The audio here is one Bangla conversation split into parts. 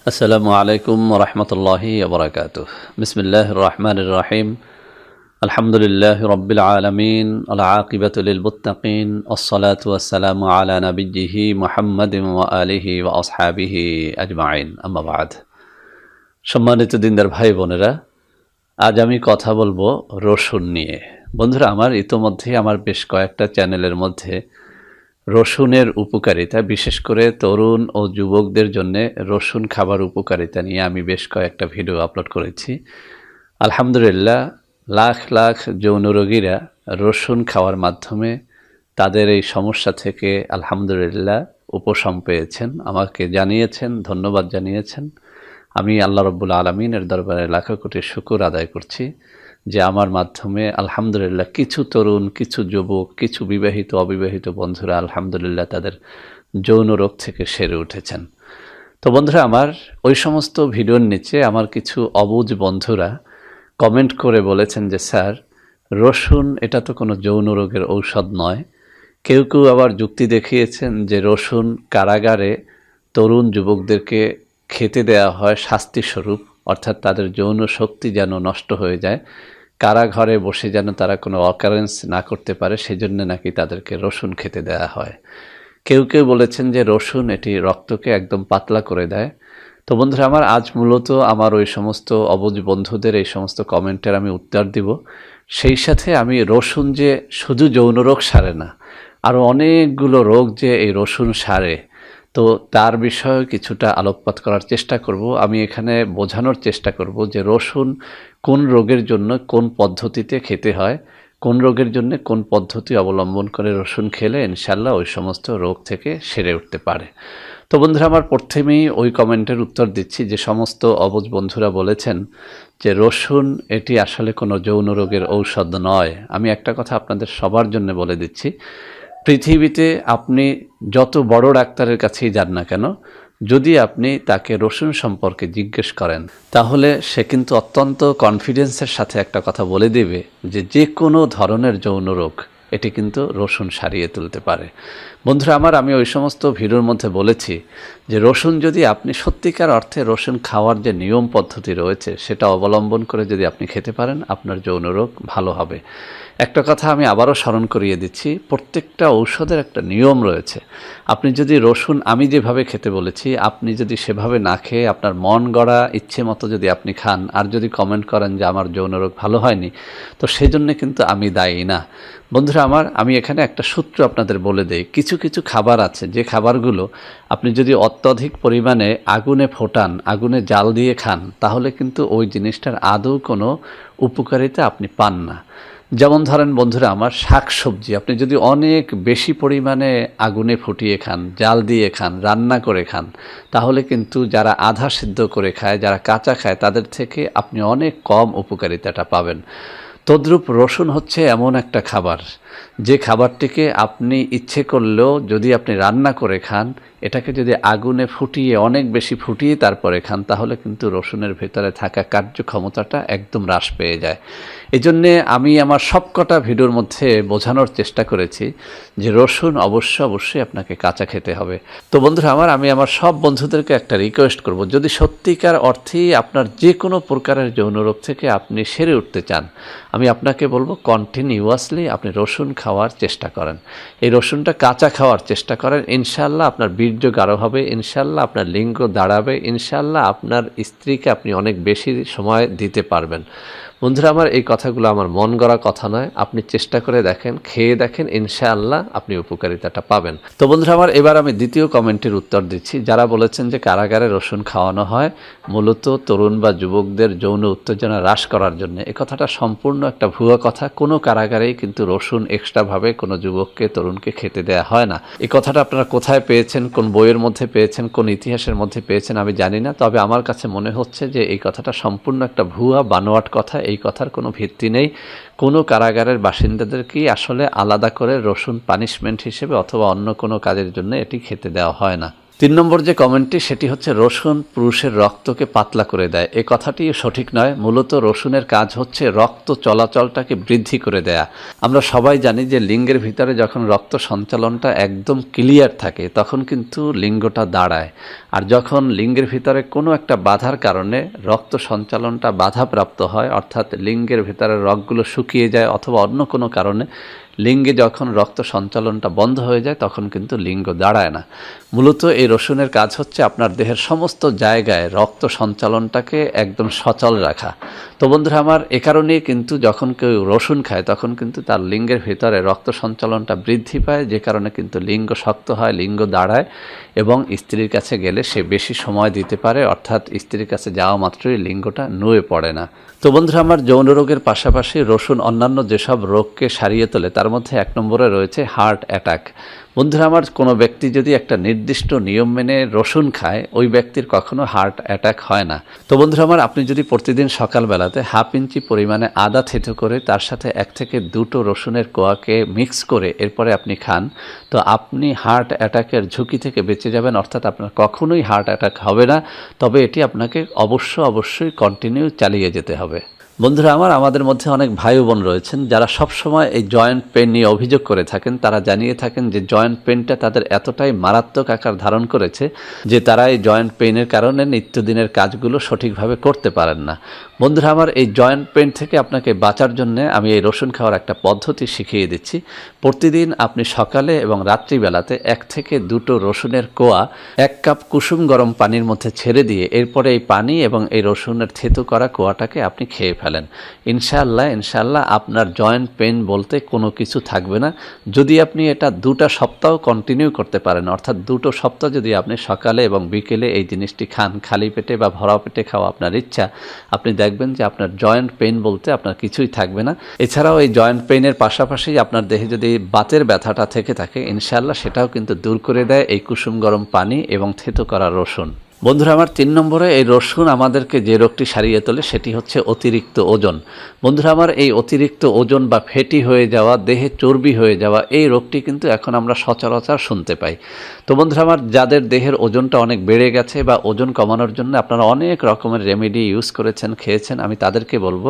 আসসালামু আলাইকুম ওরহমতুল্লাহি ওবরাকাতুহ। বিসমিল্লাহির রহমানির রহিম। আলহামদুলিল্লাহি রাব্বিল আলামিন, আল আকিবাতু লিল মুত্তাকিন, আসসালাতু ওয়াসসালামু আলা নাবিয়্যিহি মুহাম্মাদিন ওয়া আলিহি ওয়া আসহাবিহি আজমাইন, আম্মা বা'দ। সম্মানিত দিনদার ভাই বোনেরা, আজ আমি কথা বলবো রসুন নিয়ে। বন্ধুরা আমার, ইতোমধ্যেই আমার বেশ কয়েকটা চ্যানেলের মধ্যে রসুনের উপকারিতা, বিশেষ করে তরুণ ও যুবকদের জন্য রসুন খাবার উপকারিতা নিয়ে আমি বেশ কয়েকটা ভিডিও আপলোড করেছি। আলহামদুলিল্লাহ, লাখ লাখ যৌন রোগীরা রসুন খাওয়ার মাধ্যমে তাদের এই সমস্যা থেকে আলহামদুলিল্লাহ উপশম পেয়েছেন, আমাকে জানিয়েছেন, ধন্যবাদ জানিয়েছেন। আমি আল্লাহ রব্বুল আলমিনের দরবারে লাখো কোটি শুকর আদায় করছি যে আমার মাধ্যমে আলহামদুলিল্লাহ কিছু তরুণ, কিছু যুবক, কিছু বিবাহিত অবিবাহিত বন্ধুরা আলহামদুলিল্লাহ তাদের যৌন রোগ থেকে সেরে উঠেছেন। তো বন্ধুরা আমার, ওই সমস্ত ভিডিওর নিচে আমার কিছু অবুঝ বন্ধুরা কমেন্ট করে বলেছেন যে স্যার, রসুন এটা তো কোনো যৌন রোগের ঔষধ নয়। কেউ কেউ আবার যুক্তি দেখিয়েছেন যে রসুন কারাগারে তরুণ যুবকদেরকে খেতে দেয়া হয় শাস্তিস্বরূপ, অর্থাৎ তাদের যৌন শক্তি যেন নষ্ট হয়ে যায়, কারাঘরে বসে যেন তারা কোনো অকারেন্স না করতে পারে, সেজন্য নাকি তাদেরকে রসুন খেতে দেয়া হয়। কেউ কেউ বলেছেন যে রসুন এটি রক্তকে একদম পাতলা করে দেয়। তো বন্ধুরা আমার, আজ মূলত আমার ওই সমস্ত অবুঝ বন্ধুদের এই সমস্ত কমেন্টের আমি উত্তর দিব। সেই সাথে আমি রসুন যে শুধু যৌন রোগ সারে না, আরও অনেকগুলো রোগ যে এই রসুন সারে, তো তার বিষয়ে কিছুটা আলোকপাত করার চেষ্টা করব। আমি এখানে বোঝানোর চেষ্টা করব যে রসুন কোন রোগের জন্য কোন পদ্ধতিতে খেতে হয়, কোন রোগের জন্য কোন পদ্ধতি অবলম্বন করে রসুন খেলে ইনশাল্লাহ ওই সমস্ত রোগ থেকে সেরে উঠতে পারে। তো বন্ধুরা আমার, প্রথমেই ওই কমেন্টের উত্তর দিচ্ছি যে সমস্ত অবুঝ বন্ধুরা বলেছেন যে রসুন এটি আসলে কোনো যৌন রোগের ঔষধ নয়। আমি একটা কথা আপনাদের সবার জন্য বলে দিচ্ছি, পৃথিবীতে আপনি যত বড় ডাক্তারের কাছেই যান না কেন, যদি আপনি তাকে রসুন সম্পর্কে জিজ্ঞেস করেন, তাহলে সে কিন্তু অত্যন্ত কনফিডেন্সের সাথে একটা কথা বলে দেবে যে যে কোনো ধরনের যৌন রোগ এটি কিন্তু রসুন সারিয়ে তুলতে পারে। বন্ধুরা আমার, আমি ওই সমস্ত ভিডিওর মধ্যে বলেছি যে রসুন যদি আপনি সত্যিকার অর্থে রসুন খাওয়ার যে নিয়ম পদ্ধতি রয়েছে সেটা অবলম্বন করে যদি আপনি খেতে পারেন, আপনার যৌন রোগ ভালো হবে। একটা কথা আমি আবারও স্মরণ করিয়ে দিচ্ছি, প্রত্যেকটা ঔষধের একটা নিয়ম রয়েছে। আপনি যদি রসুন আমি যেভাবে খেতে বলেছি, আপনি যদি সেভাবে না খেয়ে আপনার মন গড়া ইচ্ছে মতো যদি আপনি খান, আর যদি কমেন্ট করেন যে আমার যৌন রোগ ভালো হয়নি, তো সেজন্য কিন্তু আমি দায়ী না। বন্ধুরা আমার, আমি এখানে একটা সূত্র আপনাদের বলে দেই। কিছু কিছু খাবার আছে যে খাবারগুলো আপনি যদি অত্যধিক পরিমাণে আগুনে ফোটান, আগুনে জাল দিয়ে খান, তাহলে কিন্তু ওই জিনিসটার আদৌ কোনো উপকারিতা আপনি পান না। যেমন ধরেন বন্ধুরা আমার, শাকসবজি আপনি যদি অনেক বেশি পরিমাণে আগুনে ফুটিয়ে খান, জাল দিয়ে খান, রান্না করে খান, তাহলে কিন্তু যারা আধা সিদ্ধ করে খায়, যারা কাঁচা খায়, তাদের থেকে আপনি অনেক কম উপকারিতাটা পাবেন। তদ্রূপ রসুন হচ্ছে এমন একটা খাবার যে খাবারটিকে আপনি ইচ্ছে করলেও যদি আপনি রান্না করে খান, এটাকে যদি আগুনে ফুটিয়ে অনেক বেশি ফুটিয়ে তারপরে খান, তাহলে কিন্তু রসুনের ভেতরে থাকা কার্যক্ষমতাটা একদম হ্রাস পেয়ে যায়। এই জন্যে আমি আমার সবকটা ভিডিওর মধ্যে বোঝানোর চেষ্টা করেছি যে রসুন অবশ্যই আপনাকে কাঁচা খেতে হবে। তো বন্ধুরা আমার, আমি আমার সব বন্ধুদেরকে একটা রিকোয়েস্ট করব, যদি সত্যিকার অর্থেই আপনার যে কোনো প্রকারের যৌন রোগ থেকে আপনি সেরে উঠতে চান, আমি আপনাকে বলবো কন্টিনিউয়াসলি আপনি রসুন খাওয়ার চেষ্টা করেন। এই রসুনটা কাঁচা খাওয়ার চেষ্টা করেন, ইনশাল্লাহ আপনার বীর্য গাঢ় হবে, ইনশাল্লাহ আপনার লিঙ্গ দাঁড়াবে, ইনশাল্লাহ আপনার স্ত্রীকে আপনি অনেক বেশি সময় দিতে পারবেন। বন্ধুরা আমার, এই কথাগুলো আমার মন গড়া কথা নয়, আপনি চেষ্টা করে দেখেন, খেয়ে দেখেন, ইনশাআল্লাহ আপনি উপকারিতাটা পাবেন। তো বন্ধুরা আমার, এবার আমি দ্বিতীয় কমেন্টের উত্তর দিচ্ছি। যারা বলেছেন যে কারাগারে রসুন খাওয়ানো হয় মূলত তরুণ বা যুবকদের যৌন উত্তেজনা হ্রাস করার জন্য, এই কথাটা সম্পূর্ণ একটা ভুয়া কথা। কোনো কারাগারেই কিন্তু রসুন এক্সট্রাভাবে কোনো যুবককে, তরুণকে খেতে দেওয়া হয় না। এই কথাটা আপনারা কোথায় পেয়েছেন, কোন বইয়ের মধ্যে পেয়েছেন, কোন ইতিহাসের মধ্যে পেয়েছেন আমি জানি না, তবে আমার কাছে মনে হচ্ছে যে এই কথাটা সম্পূর্ণ একটা ভুয়া বানোয়াট কথা। এই কথার কোনো ভিত্তি নেই। কোনো কারাগারের বাসিন্দাদেরকেই আসলে আলাদা করে রসুন পানিশমেন্ট হিসেবে অথবা অন্য কোনো কাজের জন্য এটি খেতে দেওয়া হয় না। 3 নম্বর যে কমেন্টটি সেটি হচ্ছে রসুন পুরুষের রক্তকে পাতলা করে দেয়। এই কথাটি সঠিক নয়। মূলত রসুনের কাজ হচ্ছে রক্ত চলাচলটাকে বৃদ্ধি করে দেয়া। আমরা সবাই জানি যে লিঙ্গের ভিতরে যখন রক্ত সঞ্চালনটা একদম ক্লিয়ার থাকে তখন কিন্তু লিঙ্গটা দাঁড়ায়। আর যখন লিঙ্গের ভিতরে কোনো একটা বাধার কারণে রক্ত সঞ্চালনটা বাধাপ্রাপ্ত হয়, অর্থাৎ লিঙ্গের ভিতরে রগগুলো শুকিয়ে যায় অথবা অন্য কোনো কারণে লিঙ্গে যখন রক্ত সঞ্চালনটা বন্ধ হয়ে যায় তখন কিন্তু লিঙ্গ দাঁড়ায় না। মূলত এই রসুনের কাজ হচ্ছে আপনার দেহের সমস্ত জায়গায় রক্ত সঞ্চালনটাকে একদম সচল রাখা। তো বন্ধুরা আমার, এ কারণেই কিন্তু যখন কেউ রসুন খায় তখন কিন্তু তার লিঙ্গের ভিতরে রক্ত সঞ্চালনটা বৃদ্ধি পায়, যে কারণে কিন্তু লিঙ্গ শক্ত হয়, লিঙ্গ দাঁড়ায় এবং স্ত্রীর কাছে গেলে সে বেশি সময় দিতে পারে, অর্থাৎ স্ত্রীর কাছে যাওয়া মাত্রই লিঙ্গটা নুয়ে পড়ে না। তো বন্ধুরা আমার, যৌন রোগের পাশাপাশি রসুন অন্যান্য যেসব রোগকে সারিয়ে তোলে তার মধ্যে 1 নম্বরে রয়েছে হার্ট অ্যাটাক। বন্ধুরা আমার, কোনো ব্যক্তি যদি একটা নির্দিষ্ট নিয়ম মেনে রসুন খায় ওই ব্যক্তির কখনো হার্ট অ্যাটাক হয় না। তো বন্ধুরা আমার, আপনি যদি প্রতিদিন সকালবেলাতে 1/2 ইঞ্চি পরিমাণে আদা থেতো করে তার সাথে 1 থেকে 2টো রসুনের কোয়াকে মিক্স করে এরপরে আপনি খান, তো আপনি হার্ট অ্যাটাকের ঝুঁকি থেকে বেঁচে যাবেন, অর্থাৎ আপনার কখনোই হার্ট অ্যাটাক হবে না। তবে এটি আপনাকে অবশ্যই কন্টিনিউ চালিয়ে যেতে হবে। বন্ধুরা আমার, আমাদের মধ্যে অনেক ভাই বোন রয়েছেন যারা সবসময় এই জয়েন্ট পেন নিয়ে অভিযোগ করে থাকেন। তারা জানিয়ে থাকেন যে জয়েন্ট পেনটা তাদের এতটাই মারাত্মক আকার ধারণ করেছে যে তারা এই জয়েন্ট পেনের কারণে নিত্যদিনের কাজগুলো সঠিকভাবে করতে পারেন না। বন্ধুরা আমার, এই জয়েন্ট পেন থেকে আপনাকে বাঁচার জন্য আমি এই রসুন খাওয়ার একটা পদ্ধতি শিখিয়ে দিচ্ছি। প্রতিদিন আপনি সকালে এবং রাত্রিবেলাতে 1 থেকে 2টো রসুনের কোয়া 1 কাপ কুসুম গরম পানির মধ্যে ছেড়ে দিয়ে এরপরে এই পানি এবং এই রসুনের থেতো করা কোয়াটাকে আপনি খেয়ে ফেলেন। ইনশাআল্লাহ আপনার জয়েন্ট পেন বলতে কোনো কিছু থাকবে না। যদি আপনি এটা 2টা সপ্তাহ কন্টিনিউ করতে পারেন, অর্থাৎ 2টো সপ্তাহ যদি আপনি সকালে এবং বিকেলে এই জিনিসটি খান, খালি পেটে বা ভরা পেটে খাওয়া আপনার ইচ্ছা, আপনি দেখবেন যে আপনার জয়েন্ট পেন বলতে আপনার কিছুই থাকবে না। এছাড়াও এই জয়েন্ট পেনের পাশাপাশি আপনার দেহে যদি বাতের ব্যথাটা থেকে থাকে ইনশাআল্লাহ সেটাও কিন্তু দূর করে দেয় এই কুসুম গরম পানি এবং থেতো করা রসুন। বন্ধুরা আমার, 3 নম্বরে এই রসুন আমাদেরকে যে রোগটি সারিয়ে তোলে সেটি হচ্ছে অতিরিক্ত ওজন। বন্ধুরা আমার, এই অতিরিক্ত ওজন বা ফ্যাটি হয়ে যাওয়া, দেহে চর্বি হয়ে যাওয়া, এই রোগটি কিন্তু এখন আমরা সচরাচর শুনতে পাই। তো বন্ধুরা আমার, যাদের দেহের ওজনটা অনেক বেড়ে গেছে বা ওজন কমানোর জন্য আপনারা অনেক রকমের রেমেডি ইউজ করেছেন, খেয়েছেন, আমি তাদেরকে বলবো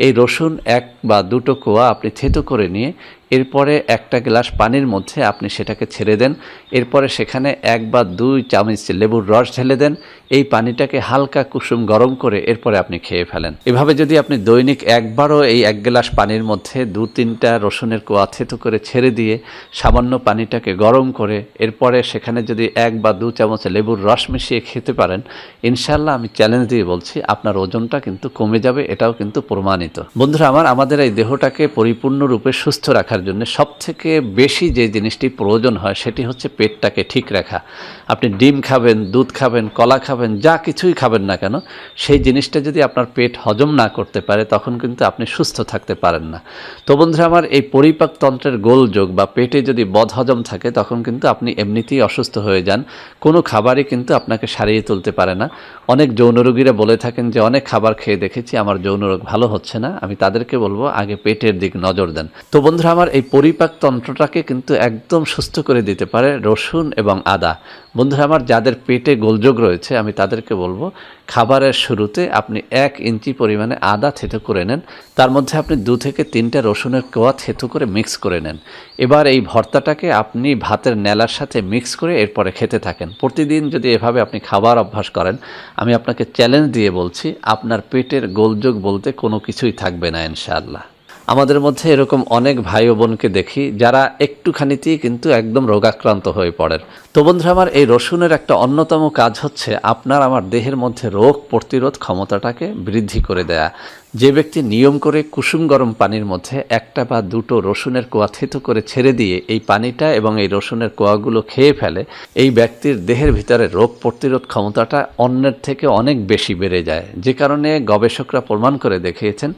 এই রসুন 1 বা 2টো কোয়া আপনি থেতো করে নিয়ে এরপরে 1টা গ্লাস পানির মধ্যে আপনি সেটাকে ছেড়ে দেন। এরপরে সেখানে 1 বা 2 চামচ লেবুর রস ঢেলে দেন। এই পানিটাকে হালকা কুসুম গরম করে এরপরে আপনি খেয়ে ফেলেন। এভাবে যদি আপনি দৈনিক একবারও এই 1 গ্লাস পানির মধ্যে 2-3টা রসুনের কোয়া থেতো করে ছেড়ে দিয়ে সামান্য পানিটাকে গরম করে এরপরে সেখানে যদি 1 বা 2 চামচ লেবুর রস মিশিয়ে খেতে পারেন, ইনশাআল্লাহ আমি চ্যালেঞ্জ দিয়ে বলছি আপনার ওজনটা কিন্তু কমে যাবে। এটাও কিন্তু প্রমাণিত। বন্ধুরা আমার, আমাদের এই দেহটাকে পরিপূর্ণরূপে সুস্থ রাখার জন্য সবথেকে বেশি যে জিনিসটি প্রয়োজন হয় সেটি হচ্ছে পেটটাকে ঠিক রাখা। আপনি ডিম খাবেন, দুধ খাবেন, কলা খাবেন, যা কিছুই খাবেন না কেন, সেই জিনিসটা যদি আপনার পেট হজম না করতে পারে তখন কিন্তু আপনি সুস্থ থাকতে পারেন না। তো বন্ধুরা আমার, এই পরিপাকতন্ত্রের গোলযোগ বা পেটে যদি বদহজম থাকে তখন কিন্তু আপনি এমনিতেই অসুস্থ হয়ে যান। কোনো খাবারই কিন্তু আপনাকে সারিয়ে তুলতে পারে না। অনেক যৌন রোগীরা বলে থাকেন যে অনেক খাবার খেয়ে দেখেছি আমার যৌন রোগ ভালো হচ্ছে না। আমি তাদেরকে বলবো আগে পেটের দিক নজর দেন। তো বন্ধুরা আমার, এই পরিপাকতন্ত্রটাকে কিন্তু একদম সুস্থ করে দিতে পারে রসুন এবং আদা। বন্ধুরা আমার, যাদের পেটে গোলযোগ রয়েছে আমি তাদেরকে বলবো খাবারের শুরুতে আপনি 1 ইঞ্চি পরিমাণে আদা থেতো করে নেন, তার মধ্যে আপনি 2 থেকে 3টা রসুনের কোয়া থেতো করে মিক্স করে নেন। এবার এই ভর্তাটাকে আপনি ভাতের নেলার সাথে মিক্স করে এরপরে খেতে থাকেন। প্রতিদিন যদি এভাবে আপনি খাবার অভ্যাস করেন, আমি আপনাকে চ্যালেঞ্জ দিয়ে বলছি আপনার পেটের গোলযোগ বলতে কোনো কিছুই থাকবে না ইনশাআল্লাহ। আমাদের মধ্যে এরকম অনেক ভাই ও বোনকে দেখি যারা একটুখানিতেই কিন্তু একদম রোগাক্রান্ত হয়ে পড়েন। তো বন্ধুরা আমার, এই রসুনের একটা অন্যতম কাজ হচ্ছে আপনার আমার দেহের মধ্যে রোগ প্রতিরোধ ক্ষমতাটাকে বৃদ্ধি করে দেয়া। যে ব্যক্তি নিয়ম করে কুসুম গরম পানির মধ্যে 1টা বা 2টো রসুনের কোয়া থেতো করে ছেড়ে দিয়ে এই পানিটা এবং এই রসুনের কোয়াগুলো খেয়ে ফেলে, এই ব্যক্তির দেহের ভিতরে রোগ প্রতিরোধ ক্ষমতাটা অন্যের থেকে অনেক বেশি বেড়ে যায়। যে কারণে গবেষকরা প্রমাণ করে দেখিয়েছেন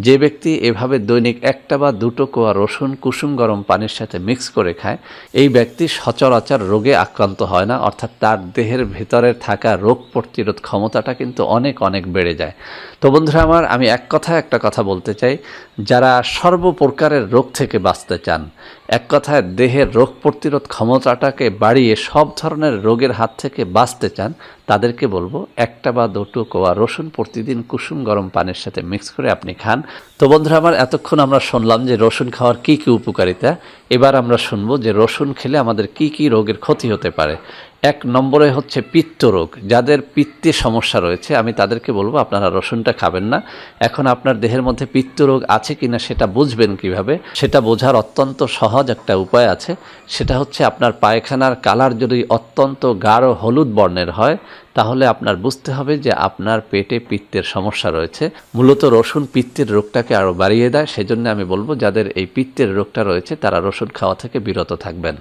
যে ব্যক্তি এভাবে দৈনিক 1টা বা 2টো কোয়া রসুন কুসুম গরম পানির সাথে মিক্স করে খায়, এই ব্যক্তি সচরাচর রোগে আক্রান্ত হয় না, অর্থাৎ তার দেহের ভিতরে থাকা রোগ প্রতিরোধ ক্ষমতাটা কিন্তু অনেক বেড়ে যায়। তো বন্ধুরা আমার, আমি এক কথায় একটা কথা বলতে চাই, যারা সর্বপ্রকারের রোগ থেকে বাঁচতে চান, এক কথায় দেহের রোগ প্রতিরোধ ক্ষমতাটাকে বাড়িয়ে সব ধরনের রোগের হাত থেকে বাঁচতে চান, তাদেরকে বলবো একটা বা দুটো কোয়া রসুন প্রতিদিন কুসুম গরম পানির সাথে মিক্স করে আপনি খান। তো বন্ধুরা আমার, এতক্ষণ আমরা শুনলাম যে রসুন খাওয়ার কী কী উপকারিতা। এবার আমরা শুনবো যে রসুন খেলে আমাদের কি কি রোগের ক্ষতি হতে পারে। এক নম্বরে হচ্ছে পিত্ত রোগ। যাদের পিত্তের সমস্যা রয়েছে আমি তাদেরকে বলবো আপনারা রসুনটা খাবেন না। এখন আপনার দেহের মধ্যে পিত্ত রোগ আছে কিনা সেটা বুঝবেন কিভাবে? সেটা বোঝার অত্যন্ত সহজ একটা উপায় আছে। সেটা হচ্ছে আপনার পায়খানার কালার যদি অত্যন্ত গাঢ় হলুদ বর্ণের হয়, তাহলে আপনার বুঝতে হবে যে আপনার পেটে পিত্তের সমস্যা রয়েছে। মূলত রসুন পিত্তের রোগটাকে আরও বাড়িয়ে দেয়। সেজন্য আমি বলবো যাদের এই পিত্তের রোগটা রয়েছে তারা রসুন খাওয়া থেকে বিরত থাকবেন।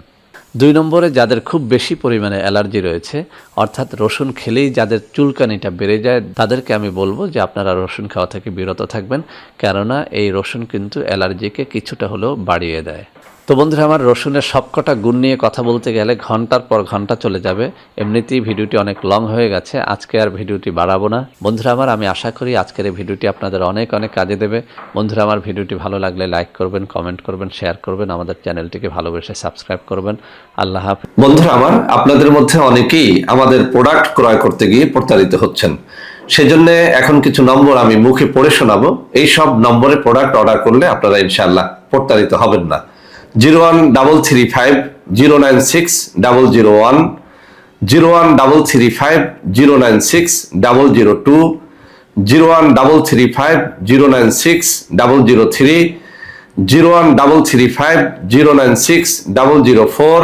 2 নম্বরে যাদের খুব বেশি পরিমাণে অ্যালার্জি রয়েছে, অর্থাৎ রসুন খেলেই যাদের চুলকানিটা বেড়ে যায়, তাদেরকে আমি বলবো যে আপনারা রসুন খাওয়া থেকে বিরত থাকবেন, কেননা এই রসুন কিন্তু অ্যালার্জিকে কিছুটা হলেও বাড়িয়ে দেয়। তো বন্ধুরা আমার, রসুনের সবকটা গুণ নিয়ে কথা বলতে গেলে ঘন্টার পর ঘন্টা চলে যাবে। এমনিতেই ভিডিওটি অনেক লং হয়ে গেছে, আজকে আর ভিডিওটি বাড়াবো না। বন্ধুরা আমার, আমি আশা করি আজকের এই ভিডিওটি আপনাদের অনেক অনেক কাজে দেবে। বন্ধুরা আমার, ভিডিওটি ভালো লাগলে লাইক করবেন, কমেন্ট করবেন, শেয়ার করবেন, আমাদের চ্যানেলটিকে ভালোবেসে সাবস্ক্রাইব করবেন। আল্লাহ হাফেজ। বন্ধুরা আমার, আপনাদের মধ্যে অনেকেই আমাদের প্রোডাক্ট ক্রয় করতে গিয়ে প্রতারিত হচ্ছেন। সেজন্য এখন কিছু নম্বর আমি মুখে পড়ে শোনাবো। এই সব নম্বরে প্রোডাক্ট অর্ডার করলে আপনারা ইনশাআল্লাহ প্রতারিত হবেন না। 01335096001, 01335096002, 01335096003, 01335096004,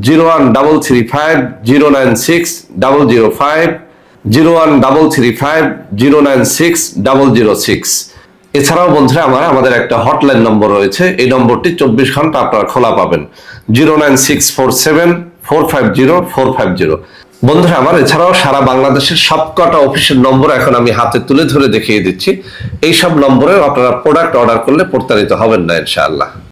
01335096005, 01335096006। এছাড়াও বন্ধুরা আমার, আমাদের একটা হটলাইন নম্বর রয়েছে। এই নম্বরটি 24 ঘন্টা আপনারা খোলা পাবেন, 09647450450। বন্ধুরা আমার, এছাড়াও সারা বাংলাদেশের সবকটা অফিসের নম্বর এখন আমি হাতে তুলে ধরে দেখিয়ে দিচ্ছি। এই সব নম্বরে আপনারা প্রোডাক্ট অর্ডার করলে প্রতারিত হবেন না ইনশাআল্লাহ।